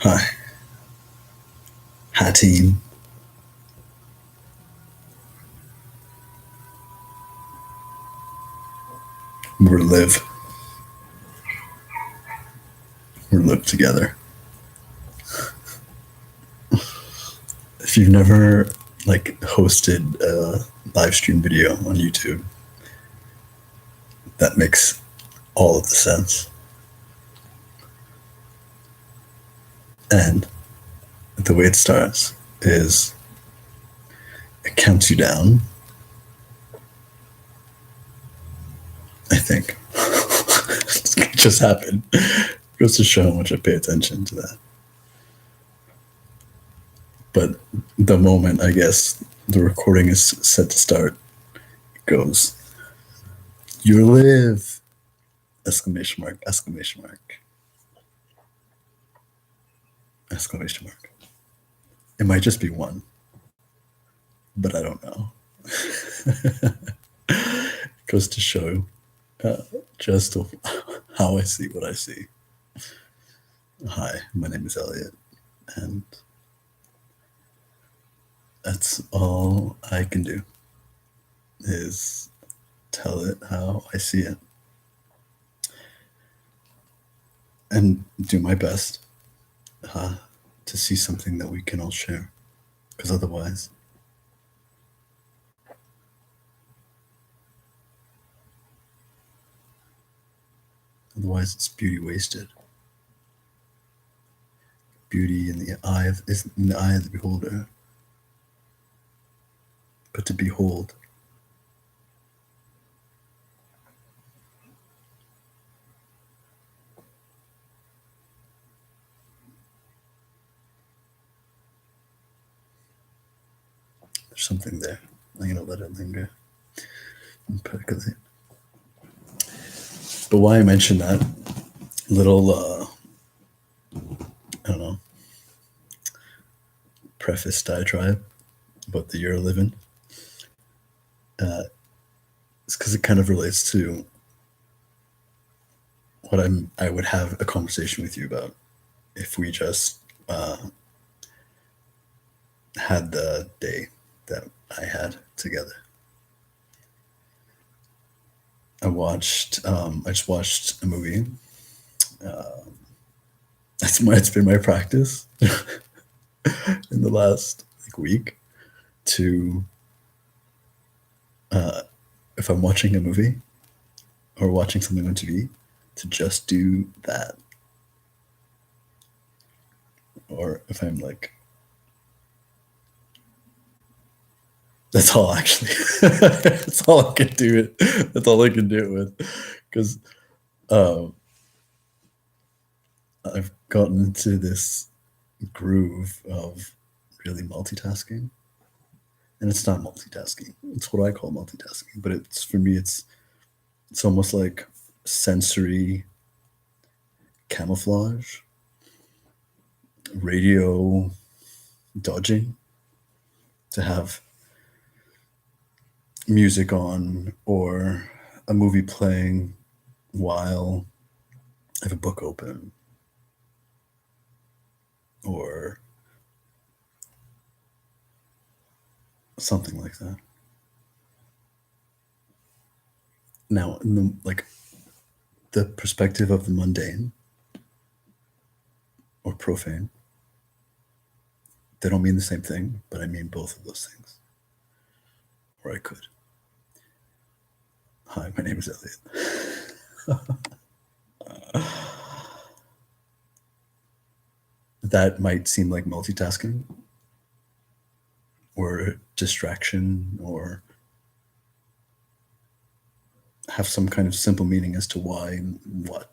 Hi. Hi, team. We're live. We're live together. If you've never hosted a live stream video on YouTube, that makes all of the sense. And the way it starts is it counts you down. I think. It just happened. Goes to show how much I pay attention to that. But the moment, I guess, the recording is set to start, it goes, "You live!" Exclamation mark, exclamation mark, exclamation mark. It might just be one, but I don't know. It goes to show just how I see what I see. Hi, my name is Elliot, and that's all I can do is tell it how I see it and do my best to see something that we can all share, because otherwise it's beauty wasted. Beauty in the eye of the beholder, but to behold there's something there. I'm gonna let it linger and percolate. But why I mentioned that little I don't know, preface diatribe about the year of living, it's because it kind of relates to what I would have a conversation with you about if we just had the day that I had together. I just watched a movie. It's been my practice in the last week to if I'm watching a movie or watching something on TV, to just do that. Or if I'm that's all actually. That's all I can do it. That's all I can do it with, because I've gotten into this groove of really multitasking, and it's not multitasking. It's what I call multitasking, but it's for me. It's almost like sensory camouflage, radio dodging, to have music on or a movie playing while I have a book open, or something like that. Now, in the perspective of the mundane or profane, they don't mean the same thing, but I mean both of those things. Or I could. Hi, my name is Elliot. That might seem like multitasking or distraction, or have some kind of simple meaning as to why and what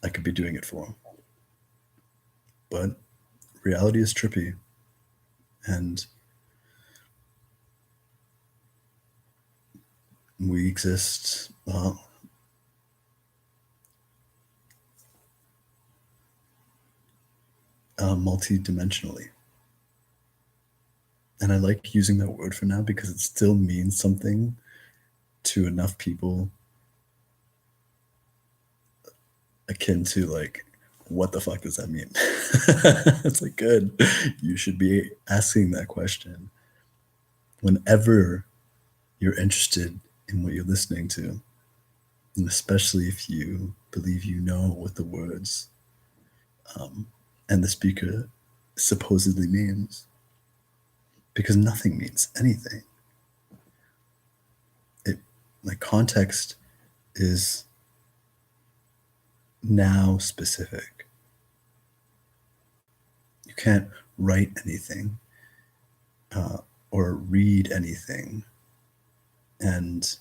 I could be doing it for. But reality is trippy, and we exist multi-dimensionally. And I like using that word for now because it still means something to enough people akin to like, what the fuck does that mean? It's like, good. You should be asking that question whenever you're interested in what you're listening to, and especially if you believe you know what the words um, and the speaker supposedly means, because nothing means anything. It like context is now specific. You can't write anything uh, or read anything and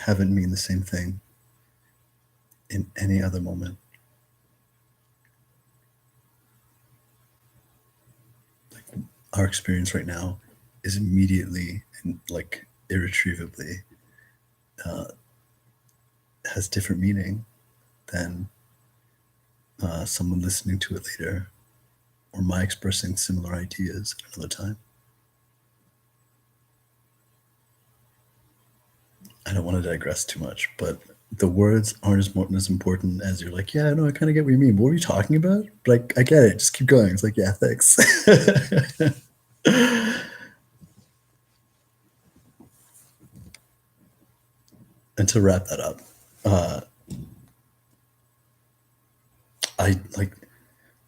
have it mean the same thing in any other moment. Our experience right now is immediately and like irretrievably uh, has different meaning than someone listening to it later or my expressing similar ideas at another time. I don't want to digress too much, but the words aren't as important as you're like, yeah, no, I kind of get what you mean. What were you talking about? Like, I get it. Just keep going. It's like, yeah, thanks. And to wrap that up, uh, I like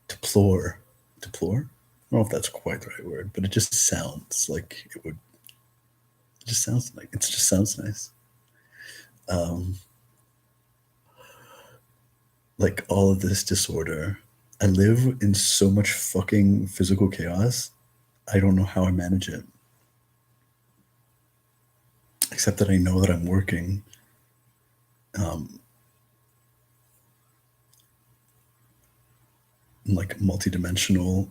deplore. I don't know if that's quite the right word, but it just sounds like it would. It just sounds like it just sounds nice. Um, like all of this disorder. I live in so much fucking physical chaos. I don't know how I manage it, except that I know that I'm working um, in like multidimensional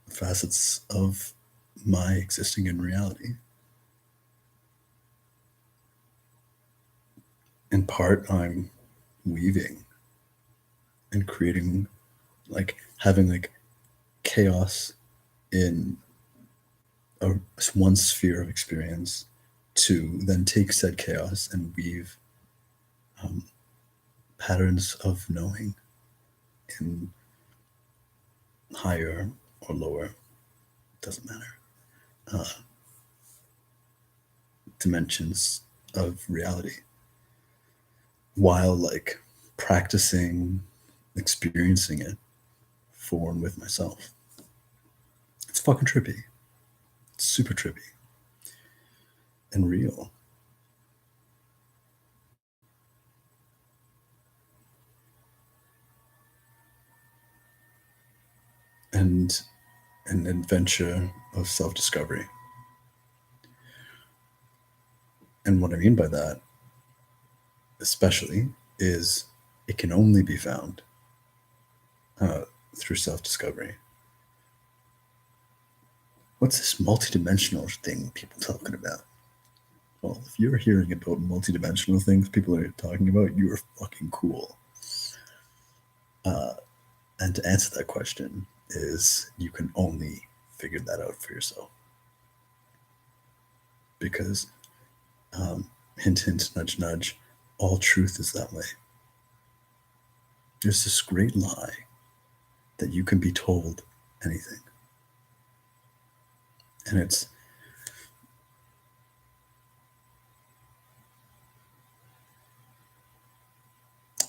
facets of my existing in reality. In part, I'm weaving and creating, like having like chaos in a, one sphere of experience to then take said chaos and weave um, patterns of knowing in higher or lower, doesn't matter, uh, dimensions of reality while like practicing experiencing it for and with myself. It's fucking trippy. It's super trippy and real. And an adventure of self discovery. And what I mean by that, especially, is it can only be found uh, through self discovery. What's this multidimensional thing people talking about? Well, if you're hearing about multidimensional things people are talking about, you are fucking cool. Uh, and to answer that question is you can only figure that out for yourself. Because, hint, hint, nudge, nudge, all truth is that way. There's this great lie that you can be told anything. And it's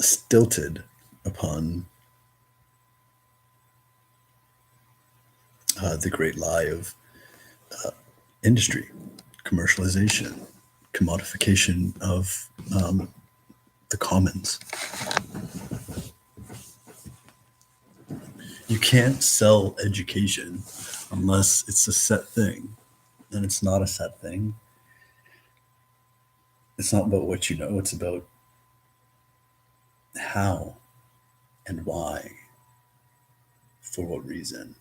stilted upon the great lie of industry, commercialization, commodification of the commons. You can't sell education unless it's a set thing. And it's not a set thing. It's not about what you know, it's about how and why, for what reason.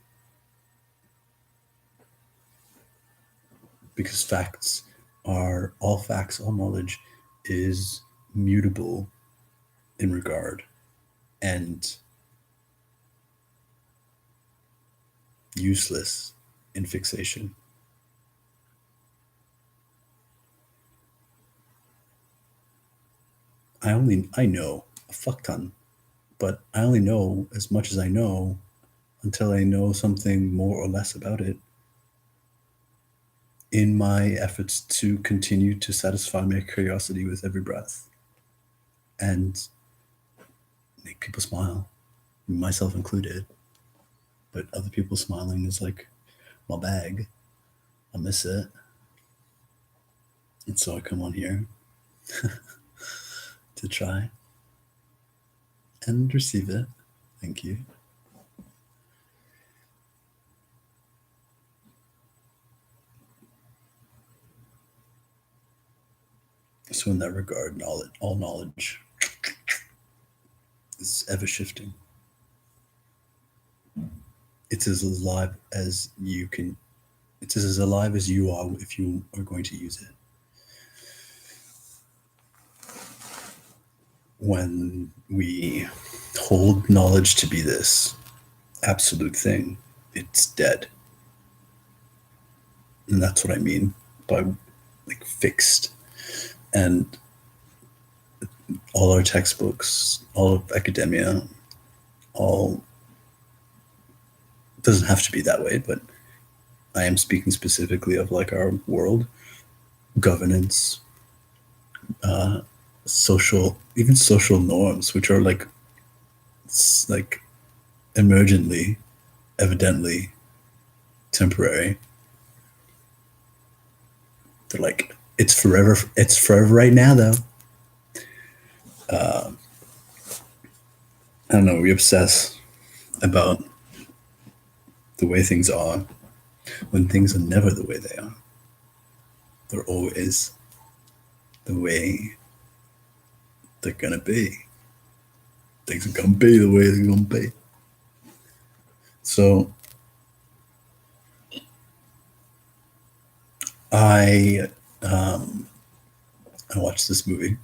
Because facts, all knowledge is mutable in regard and useless in fixation. I know a fuck ton, but I only know as much as I know until I know something more or less about it in my efforts to continue to satisfy my curiosity with every breath and make people smile, myself included. But other people smiling is like my bag. I miss it. And so I come on here to try and receive it. Thank you. So in that regard, all knowledge is ever shifting. It's as alive as you can. It's as alive as you are if you are going to use it. When we hold knowledge to be this absolute thing, it's dead. And that's what I mean by like fixed. And all our textbooks, all of academia, all doesn't have to be that way, but I am speaking specifically of like our world governance, uh, social, even social norms, which are like emergently, evidently temporary. They're like it's forever. It's forever right now, though. Uh, I don't know. We obsess about the way things are when things are never the way they are. They're always the way they're gonna be. Things are gonna be the way they're gonna be. So I um, I watched this movie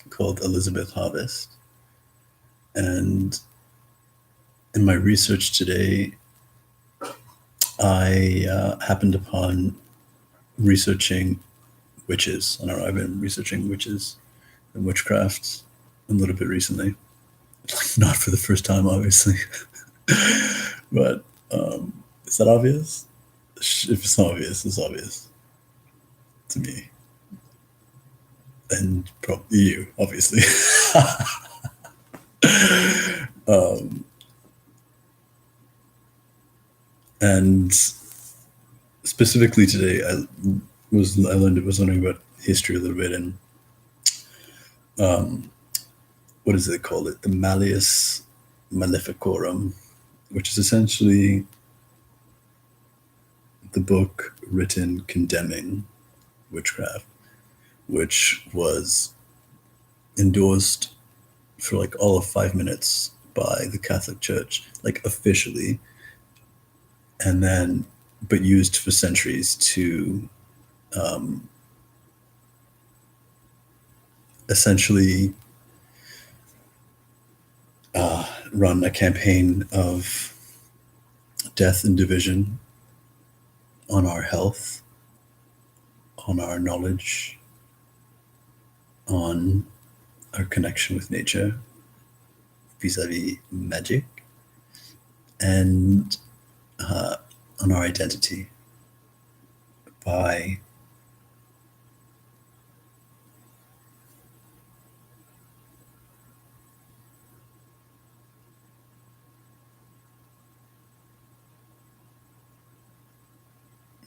called Elizabeth Harvest, and in my research today, I happened upon researching witches. I don't know. I've been researching witches and witchcraft a little bit recently. Not for the first time, obviously, but is that obvious? If it's not obvious, it's obvious to me, and probably you, obviously. um, and specifically today, I was learning about history a little bit, and um, what is it called? It the Malleus Maleficorum, which is essentially the book written condemning witchcraft, which was endorsed for like all of 5 minutes by the Catholic Church, like officially, and then but used for centuries to um, essentially run a campaign of death and division on our health, on our knowledge, on our connection with nature vis-a-vis magic, and uh, on our identity by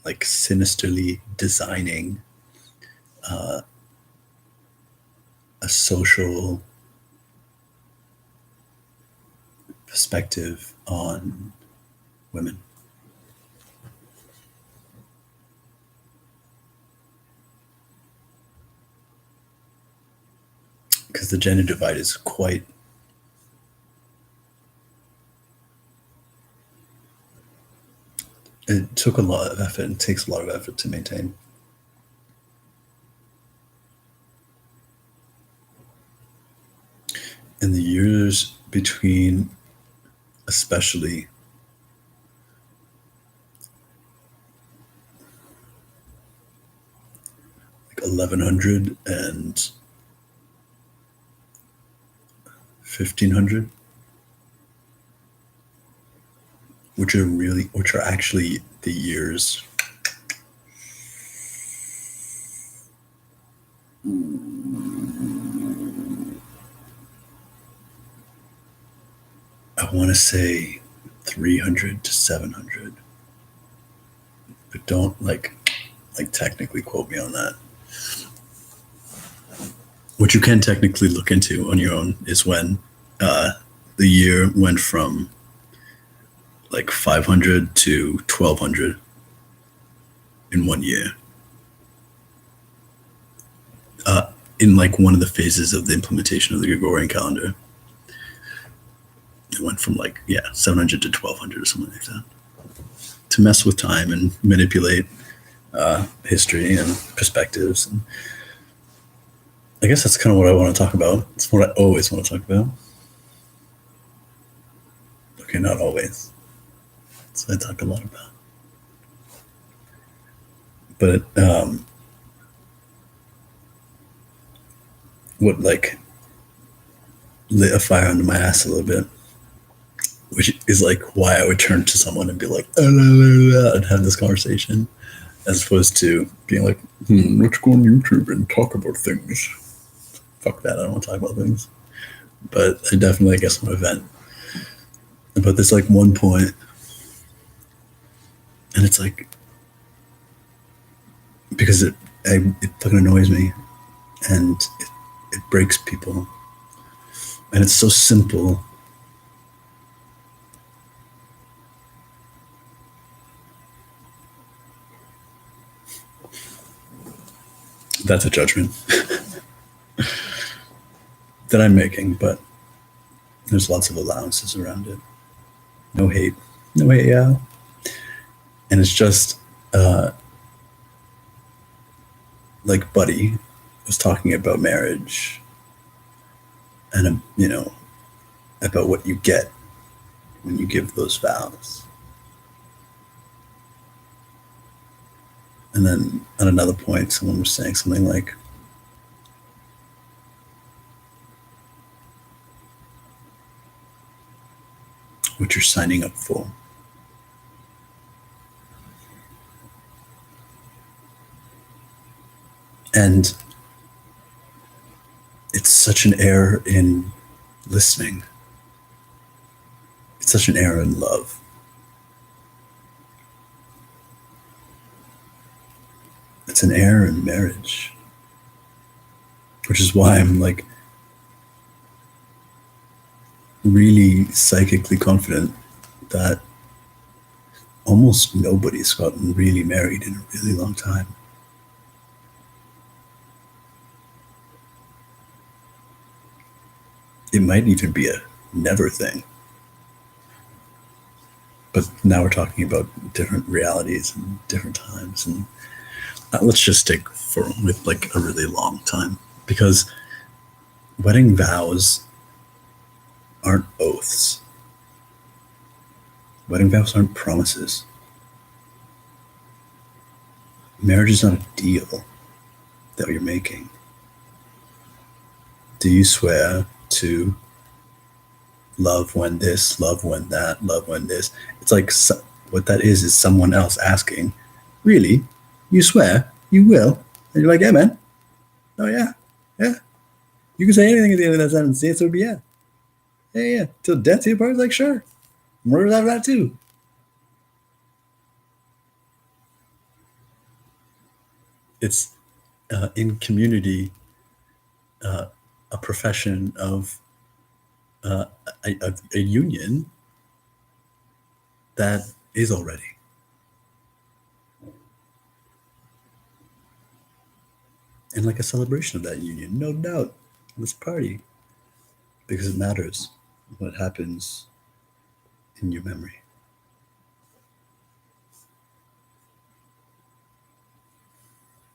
like sinisterly designing uh, a social perspective on women. Because the gender divide is quite, it took a lot of effort and takes a lot of effort to maintain. In the years between, especially, like 1100 and 1500, which are actually the years. I want to say 300 to 700, but don't like technically quote me on that. What you can technically look into on your own is when the year went from like 500 to 1200 in 1 year. In like one of the phases of the implementation of the Gregorian calendar, it went from 700 to 1200 or something like that, to mess with time and manipulate history and perspectives. And I guess that's kind of what I want to talk about. It's what I always want to talk about. Okay, not always. So I talk a lot about. But what lit a fire under my ass a little bit, which is why I would turn to someone and be like, and have this conversation, as opposed to being like, let's go on YouTube and talk about things. Fuck that, I don't want to talk about things. But I definitely, I guess, want to vent about this one point. And it's because it fucking annoys me, and it breaks people, and it's so simple. That's a judgment that I'm making, but there's lots of allowances around it. No hate, yeah. And it's just like Buddy was talking about marriage, and about what you get when you give those vows. And then at another point, someone was saying something like, what you're signing up for. And it's such an error in listening. It's such an error in love. It's an error in marriage. Which is why I'm really psychically confident that almost nobody's gotten really married in a really long time. It might even be a never thing. But now we're talking about different realities and different times. And let's just stick with a really long time, because wedding vows aren't oaths. Wedding vows aren't promises. Marriage is not a deal that you're making. Do you swear to love when this, love when that, love when this? It's what that is someone else asking, really? You swear? You will? And you're like, yeah, man. Oh, yeah. Yeah. You can say anything at the end of that sentence. The answer would be yeah. Yeah. Till death do you part? Sure. Murder's out of that too. It's in community a profession of a union that is already. And a celebration of that union, no doubt. Let's party. Because it matters what happens in your memory.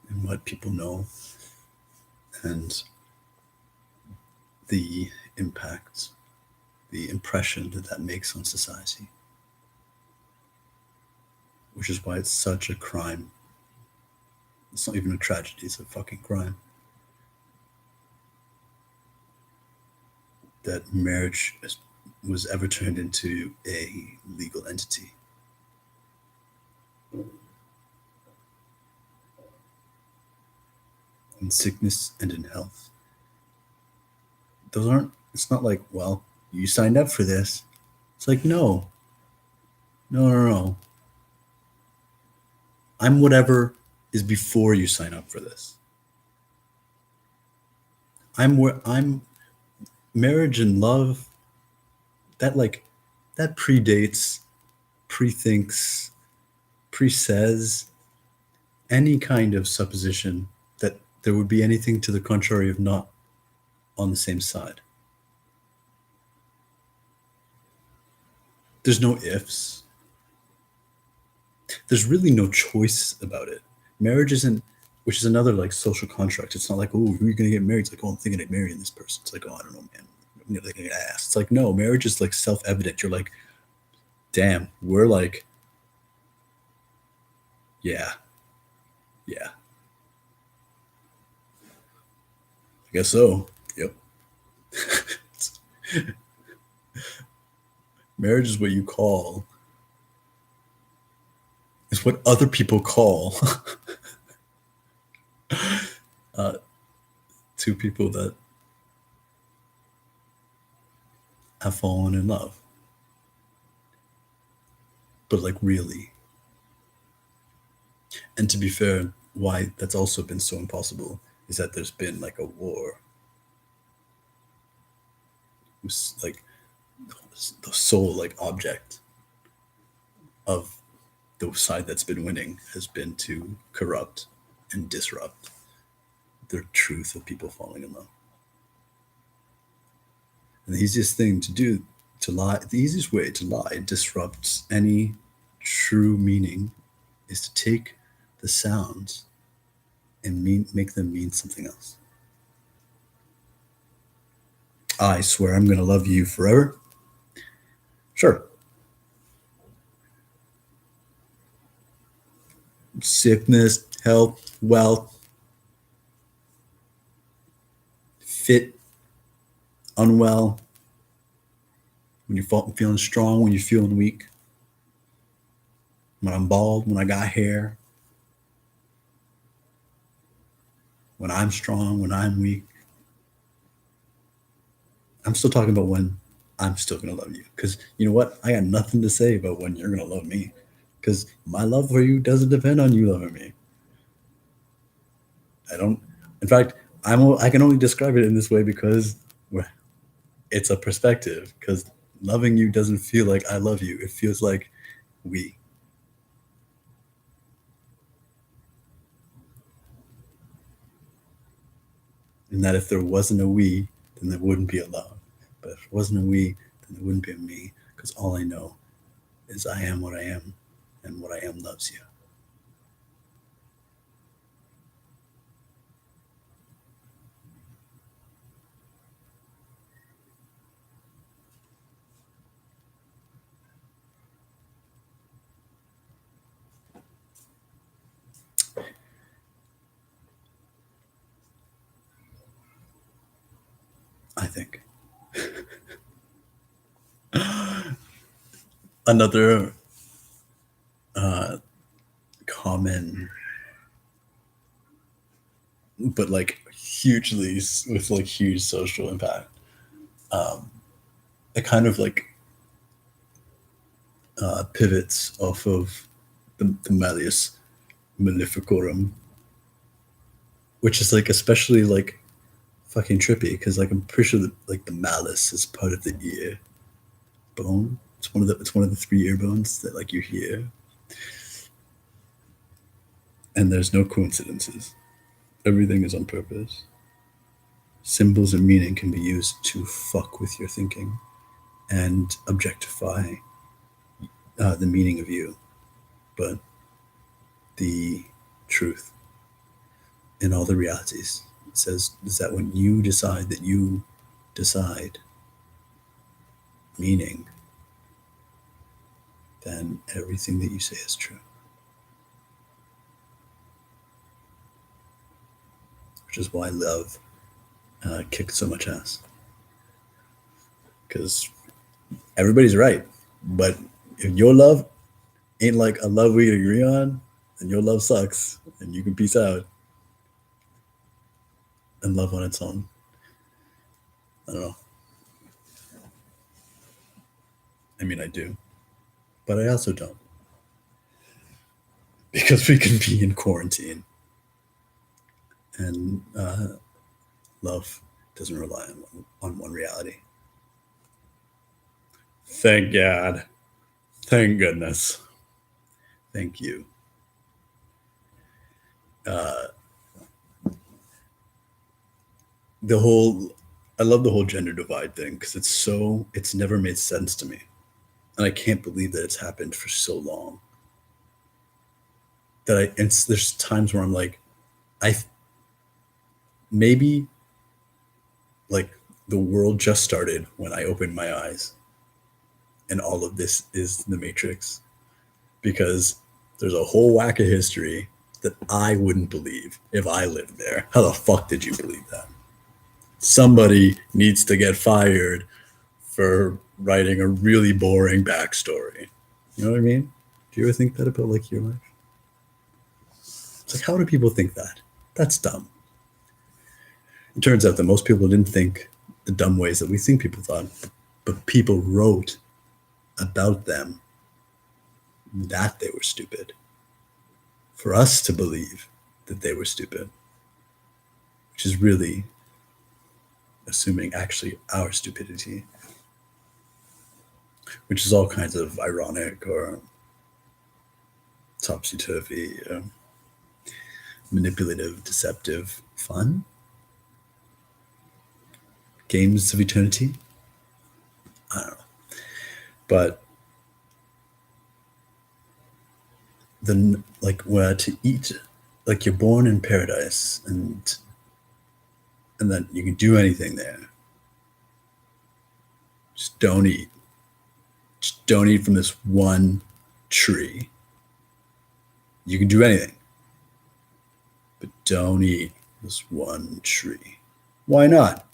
And what people know, and the impact, the impression that makes on society. Which is why it's such a crime. It's not even a tragedy, it's a fucking crime. that marriage was ever turned into a legal entity. In sickness and in health. Those aren't, it's not like, well, you signed up for this. It's like, no, no, no, no. I'm whatever is before you sign up for this. I'm marriage and love, that like, that predates, pre-thinks, pre-says any kind of supposition that there would be anything to the contrary of not on the same side. There's no ifs. There's really no choice about it. Marriage isn't, which is another like social contract. It's not like, oh, who are you gonna get married? It's like, oh, I'm thinking of marrying this person. It's like, oh, I don't know, man. I'm gonna get asked. It's like, no, marriage is like self-evident. You're like, damn, we're like, yeah, yeah. I guess so. Yep. Marriage is what you call, is what other people call uh, two people that have fallen in love. But like, really. And to be fair, why that's also been so impossible is that there's been like a war. Who's like the sole like object of the side that's been winning has been to corrupt and disrupt the truth of people falling in love. And the easiest thing to do, to lie, the easiest way to lie disrupts any true meaning, is to take the sounds and make them mean something else. I swear I'm going to love you forever. Sure. Sickness, health, wealth, fit, unwell, when you're feeling strong, when you're feeling weak, when I'm bald, when I got hair, when I'm strong, when I'm weak. I'm still talking about when I'm still going to love you. Because you know what? I got nothing to say about when you're going to love me. Because my love for you doesn't depend on you loving me. I don't, in fact, I can only describe it in this way because it's a perspective. Because loving you doesn't feel like I love you, it feels like we. And that if there wasn't a we, then there wouldn't be a love. But if it wasn't a we, then there wouldn't be a me. Because all I know is I am what I am, and what I am loves you. I think. Another common, but like hugely with like huge social impact. It kind of like pivots off of the Malleus Maleficorum, which is like especially like fucking trippy because like I'm pretty sure that like the malice is part of the ear bone. It's one of the three ear bones that like you hear, and there's no coincidences. Everything is on purpose. Symbols and meaning can be used to fuck with your thinking and objectify the meaning of you, but the truth in all the realities says is that when you decide that you decide meaning, then everything that you say is true. Which is why love kicks so much ass. because everybody's right. But if your love ain't like a love we agree on, then your love sucks, and you can peace out and love on its own. I don't know. I mean, I do, but I also don't, because we can be in quarantine, and love doesn't rely on one reality. Thank God. Thank goodness. Thank you. Uh, the whole, I love the whole gender divide thing because it's never made sense to me. And I can't believe that it's happened for so long. There's times where I'm like, I maybe like the world just started when I opened my eyes, and all of this is the Matrix, because there's a whole whack of history that I wouldn't believe if I lived there. How the fuck did you believe that? Somebody needs to get fired for writing a really boring backstory. You know what I mean? Do you ever think that about like your life? It's like, how do people think that? That's dumb. It turns out that most people didn't think the dumb ways that we think people thought, but people wrote about them that they were stupid for us to believe that they were stupid, which is really assuming actually our stupidity, which is all kinds of ironic or topsy-turvy, manipulative, deceptive, fun. Games of eternity. I don't know. But then, like, where to eat, like you're born in paradise, and then you can do anything there. Just don't eat. Just don't eat from this one tree. You can do anything, but don't eat this one tree. Why not?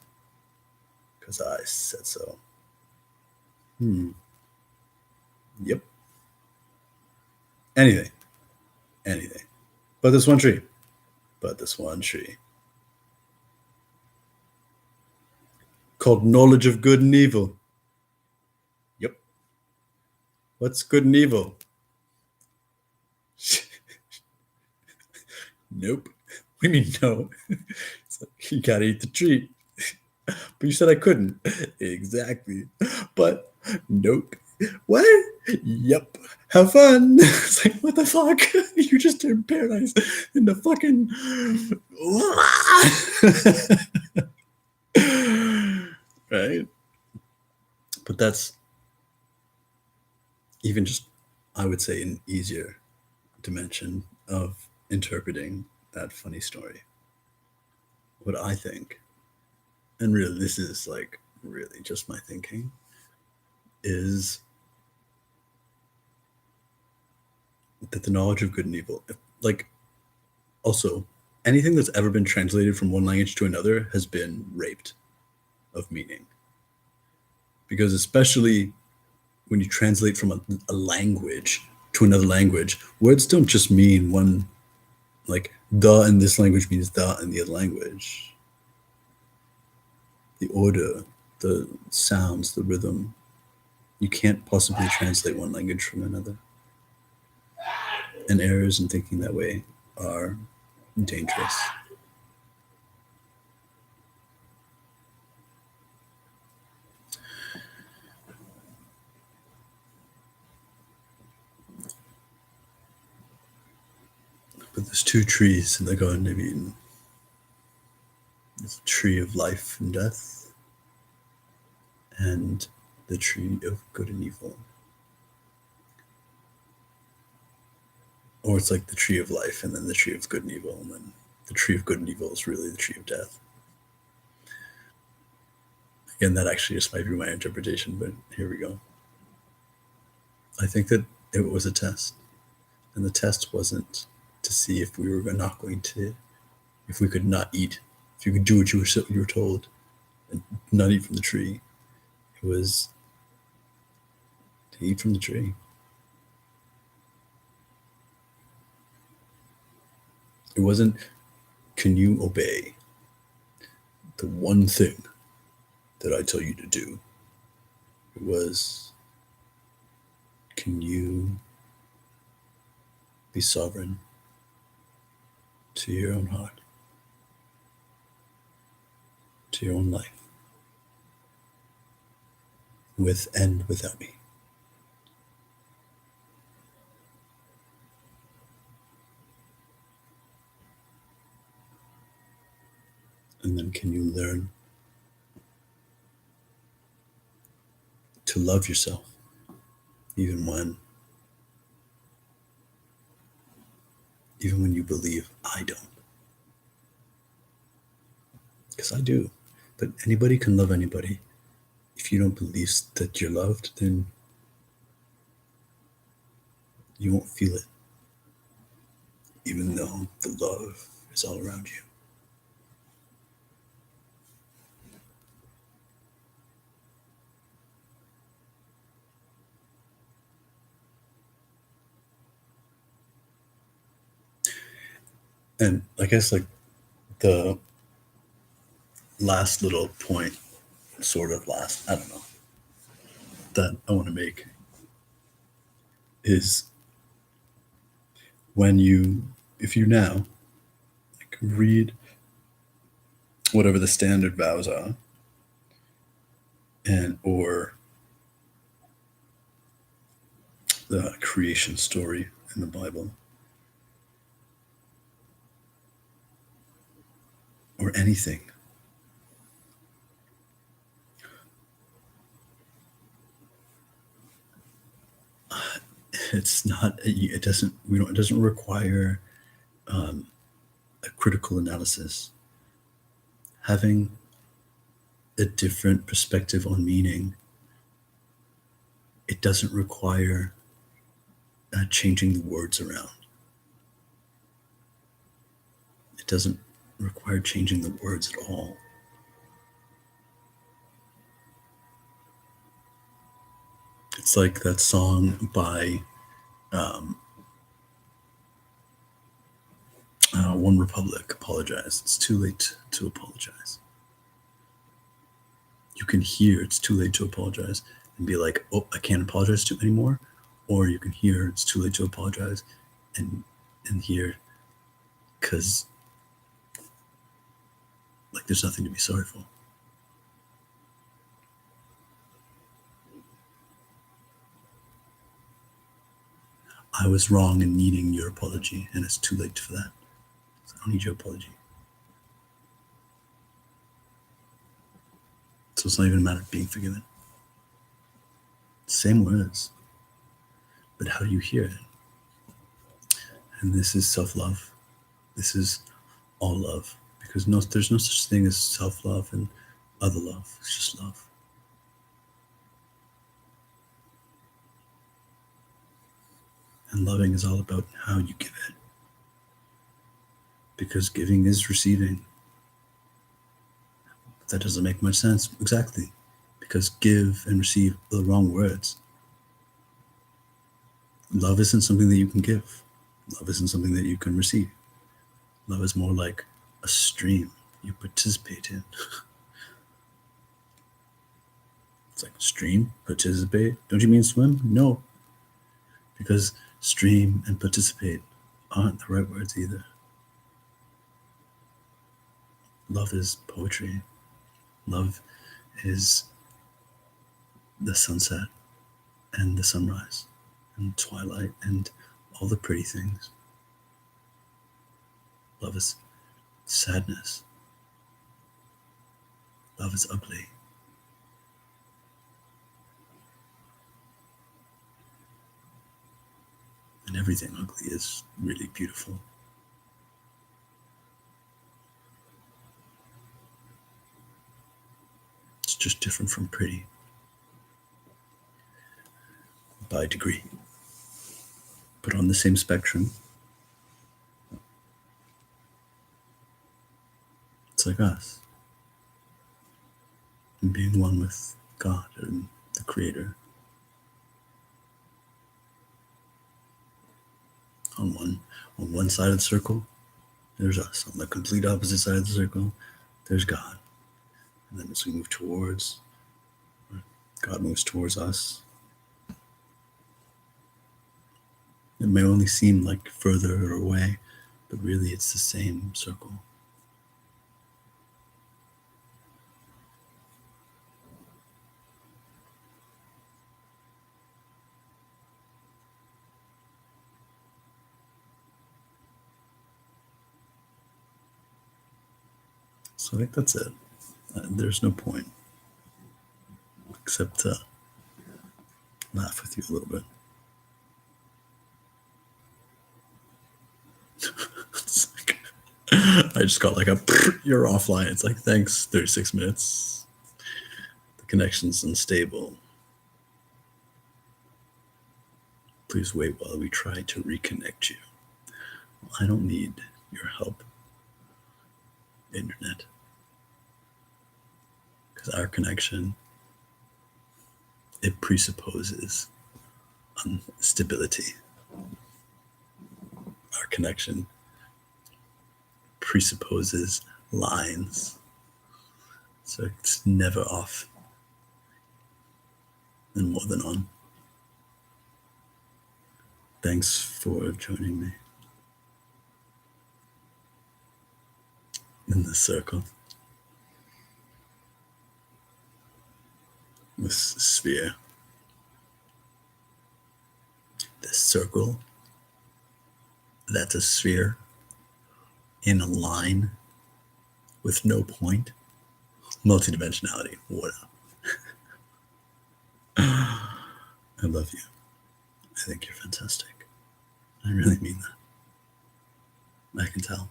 Because I said so. Yep. Anything. Anything. But this one tree. But this one tree. Called knowledge of good and evil. Yep. What's good and evil? Nope. We mean no. It's like, you gotta eat the treat. But you said I couldn't. Exactly. But nope. What? Yep. Have fun. It's like, what the fuck? You just turned paradise into fucking. Right? But that's even just, I would say, an easier dimension of interpreting that funny story. What I think, and really this is like really just my thinking, is that the knowledge of good and evil, like, also anything that's ever been translated from one language to another has been raped of meaning, because especially when you translate from a language to another language, words don't just mean one, like the in this language means the in the other language. The order, the sounds, the rhythm, you can't possibly translate one language from another. And errors in thinking that way are dangerous. But there's two trees in the Garden of Eden. There's the tree of life and death, and the tree of good and evil. Or it's like the tree of life and then the tree of good and evil, and then the tree of good and evil is really the tree of death. Again, that actually just might be my interpretation, but here we go. I think that it was a test, and the test wasn't to see if we were not going to, if we could not eat, if you could do what you were told and not eat from the tree. It was to eat from the tree. It wasn't, can you obey the one thing that I tell you to do? It was, can you be sovereign to your own heart, to your own life, with and without me? And then can you learn to love yourself even when you believe I don't? Because I do. But anybody can love anybody. If you don't believe that you're loved, then you won't feel it, even though the love is all around you. And I guess like the last little point, sort of last, I don't know, that I want to make is if you now like read whatever the standard vows are, and or the creation story in the Bible, or anything, it doesn't require a critical analysis. Having a different perspective on meaning, it doesn't require changing the words around. It doesn't require changing the words at all. It's like that song by One Republic, Apologize. It's too late to apologize. You can hear it's too late to apologize and be like, oh, I can't apologize to anymore. Or you can hear it's too late to apologize and hear, because like there's nothing to be sorry for. I was wrong in needing your apology, and it's too late for that. So I don't need your apology. So it's not even a matter of being forgiven. Same words, but how do you hear it? And this is self-love. This is all love, because there's no such thing as self-love and other love. It's just love. And loving is all about how you give it, because giving is receiving. That doesn't make much sense. Exactly, because give and receive are the wrong words. Love isn't something that you can give. Love isn't something that you can receive. Love is more like a stream you participate in. It's like stream, participate. Don't you mean swim? No, because stream and participate aren't the right words either. Love is poetry. Love is the sunset and the sunrise and twilight and all the pretty things. Love is sadness. Love is ugly. And everything ugly is really beautiful. It's just different from pretty by degree. But on the same spectrum, it's like us. And being one with God and the Creator. On one side of the circle, there's us. On the complete opposite side of the circle, there's God. And then as we move towards, God moves towards us. It may only seem like further away, but really it's the same circle. So I think that's it. There's no point except to laugh with you a little bit. It's like, I just got like a you're offline. It's like, thanks, 36 minutes. The connection's unstable. Please wait while we try to reconnect you. I don't need your help, internet. Because our connection, it presupposes stability. Our connection presupposes lines. So it's never off and more than on. Thanks for joining me in this circle, this sphere, this circle that's a sphere in a line with no point. Multidimensionality. What up? I love you. I think you're fantastic. I really mean that. I can tell,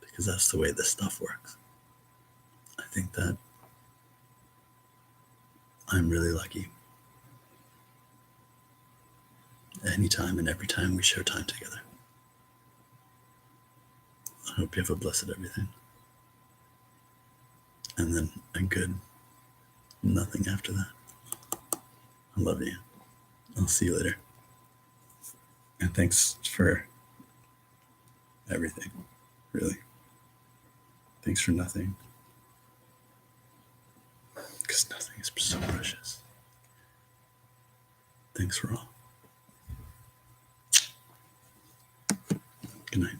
because that's the way this stuff works. I think that I'm really lucky. Anytime and every time we share time together. I hope you have a blessed everything. And then a good nothing after that. I love you. I'll see you later. And thanks for everything, really. Thanks for nothing. Because nothing is so precious. Thanks for all. Good night.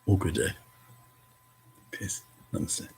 Or good day. Peace. Namaste.